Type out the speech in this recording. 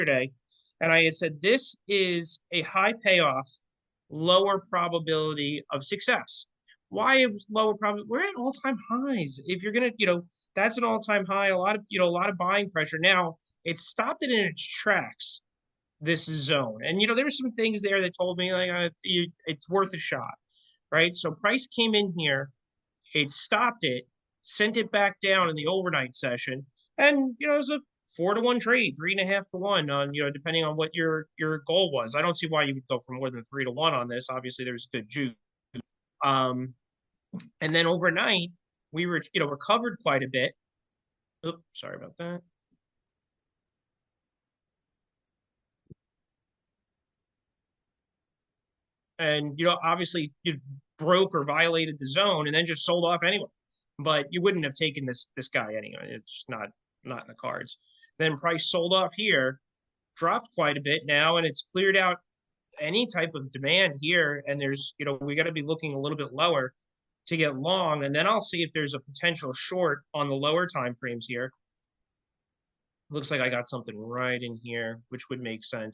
yesterday, and I had said this is a high payoff, lower probability of success. Why it was lower probability? We're at all-time highs. If you're gonna, that's an all-time high. A lot of buying pressure. Now it stopped it in its tracks. This zone, and there were some things there that told me like it's worth a shot, right? So price came in here, it stopped it, sent it back down in the overnight session, and it was a 4-to-1 trade, 3.5 to 1 on depending on what your goal was. I don't see why you would go for more than 3 to 1 on this. Obviously, there's good juice. Um, and then overnight we were recovered quite a bit. Oops, sorry about that. And obviously you broke or violated the zone and then just sold off anyway. But you wouldn't have taken this guy anyway. It's not in the cards. Then price sold off here, dropped quite a bit now, and it's cleared out any type of demand here. And there's we got to be looking a little bit lower to get long, and then I'll see if there's a potential short on the lower time frames here. Looks like I got something right in here, which would make sense.